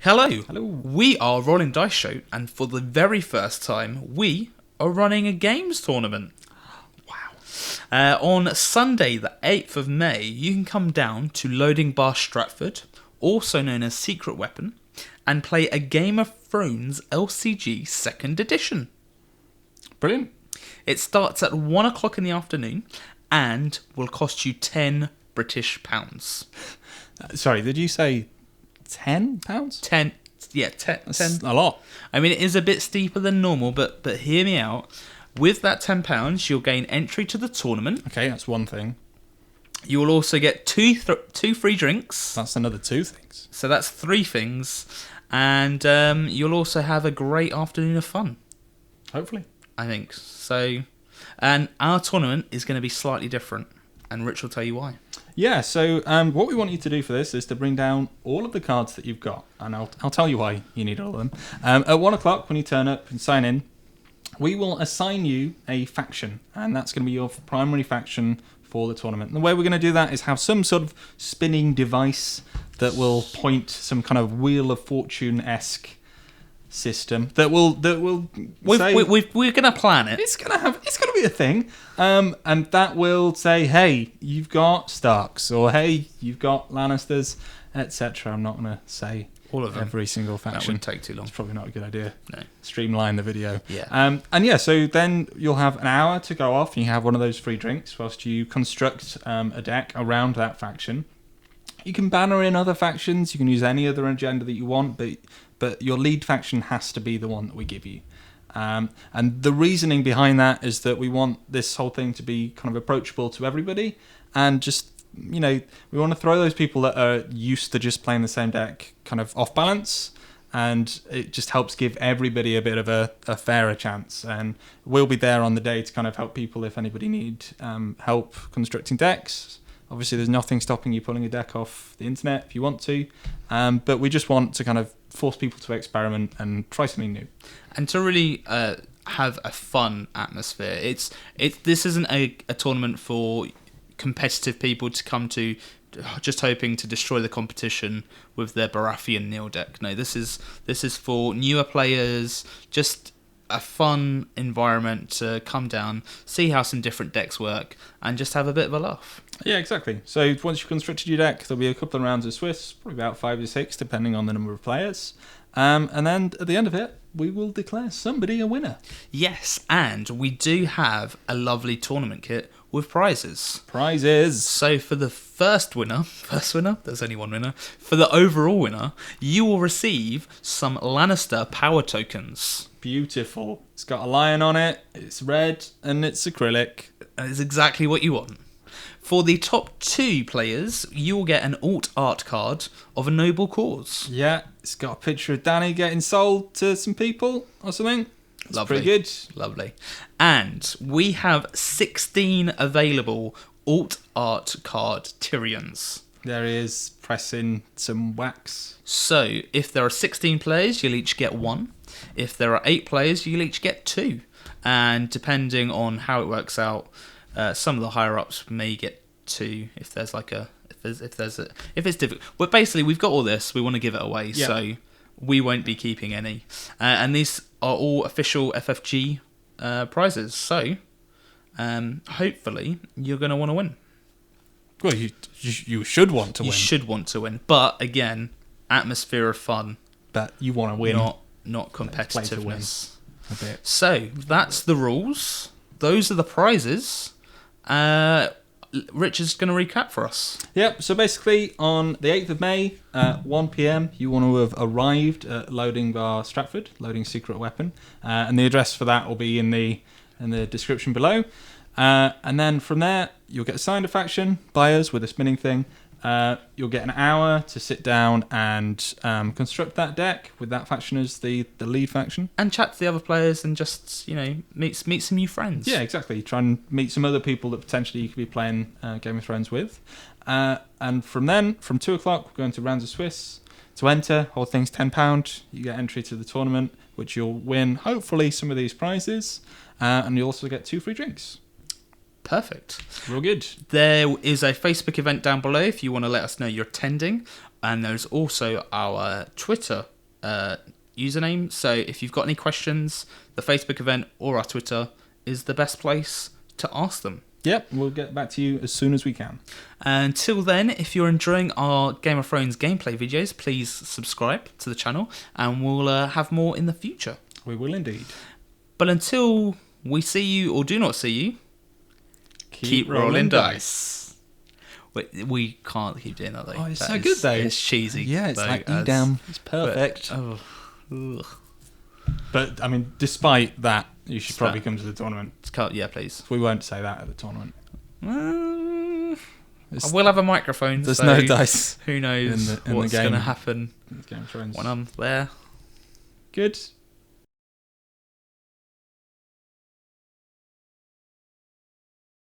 Hello. Hello. We are Rolling Dice Show, and for the very first time, we are running a games tournament. Wow. On Sunday, the 8th of May, you can come down to Loading Bar Stratford, also known as Secret Weapon, and play a Game of Thrones LCG 2nd edition. Brilliant. It starts at 1 o'clock in the afternoon and will cost you 10 British pounds. Sorry, did you say £10? 10, yeah, 10. That's a lot. I mean, it is a bit steeper than normal, but hear me out. With that £10, you'll gain entry to the tournament. Okay, that's one thing. You will also get two free drinks. That's another two things. So that's 3 things. And you'll also have a great afternoon of fun. Hopefully. I think. So, and our tournament is going to be slightly different. And Rich will tell you why. Yeah, so what we want you to do for this is to bring down all of the cards that you've got. And I'll tell you why you need all of them. At 1 o'clock, when you turn up and sign in, we will assign you a faction. And that's going to be your primary faction for the tournament. And the way we're going to do that is have some sort of spinning device that will point some kind of Wheel of Fortune-esque system that will say we're going to plan it. it's gonna be a thing, and that will say, hey, you've got Starks, or hey, you've got Lannisters, etc. I'm not gonna say All of them. every single That faction. would take too long. It's probably not a good idea. No. Streamline the video. Yeah. And yeah, so then you'll have an hour to go off, and you have one of those free drinks whilst you construct a deck around that faction. You can banner in other factions. You can use any other agenda that you want, but your lead faction has to be the one that we give you. And the reasoning behind that is that we want this whole thing to be kind of approachable to everybody, and just, you know, we want to throw those people that are used to just playing the same deck kind of off balance, and it just helps give everybody a bit of a fairer chance. And we'll be there on the day to kind of help people if anybody need help constructing decks. Obviously, there's nothing stopping you pulling a deck off the internet if you want to, but we just want to kind of force people to experiment and try something new. And to really have a fun atmosphere. This isn't a tournament for competitive people to come to just hoping to destroy the competition with their Baratheon Nil deck. No, this is for newer players, just a fun environment to come down, see how some different decks work, and just have a bit of a laugh. Yeah, exactly. So once you've constructed your deck, there'll be a couple of rounds of Swiss, probably about 5 or 6, depending on the number of players. And then at the end of it, we will declare somebody a winner. Yes, and we do have a lovely tournament kit with prizes. Prizes. So for the first winner, there's only one winner, for the overall winner, you will receive some Lannister power tokens. Beautiful. It's got a lion on it, it's red, and it's acrylic. And it's exactly what you want. For the top 2 players, you will get an alt art card of a noble cause. Yeah, it's got a picture of Danny getting sold to some people or something. It's Lovely. pretty good. Lovely. And we have 16 available alt art card Tyrions. There he is, pressing some wax. So, if there are 16 players, you'll each get 1. If there are 8 players, you'll each get 2. And depending on how it works out, some of the higher ups may get 2 if there's like if it's difficult. But basically, we've got all this. We want to give it away, Yeah. so we won't be keeping any. And these are all official FFG prizes. So hopefully, you're going to want to win. Well, you should want to win. You should want to win, but again, atmosphere of fun, But you want to win. not Play to win competitiveness. a bit. So that's the rules. Those are the prizes. Rich is going to recap for us. Yep, so basically on the 8th of May at 1 p.m, you want to have arrived at Loading Bar Stratford, Loading Secret Weapon. And the address for that will be in the description below. And then from there, you'll get assigned a faction by us with a spinning thing. You'll get an hour to sit down and construct that deck with that faction as the lead faction. And chat to the other players and just, meet some new friends. Yeah, exactly. Try and meet some other people that potentially you could be playing Game of Thrones with. And from then, from 2 o'clock, we're going to rounds of Swiss. To enter, whole thing's £10. You get entry to the tournament, which you'll win, hopefully, some of these prizes. And you'll also get 2 free drinks. Perfect. Real good. There is a Facebook event down below if you want to let us know you're attending. And there's also our Twitter username. So if you've got any questions, the Facebook event or our Twitter is the best place to ask them. Yep, we'll get back to you as soon as we can. Until then, if you're enjoying our Game of Thrones gameplay videos, please subscribe to the channel, and we'll have more in the future. We will indeed. But until we see you or do not see you, keep rolling dice. We can't keep doing that though. Oh, it's so good though. It's cheesy. Yeah, it's though, like Edam. It's perfect. But I mean, despite that, you should probably come to the tournament. Yeah, please. We won't say that at the tournament. I will have a microphone. There's so no dice. Who knows in what's the game. going to happen Game of Thrones. when I'm there. Good.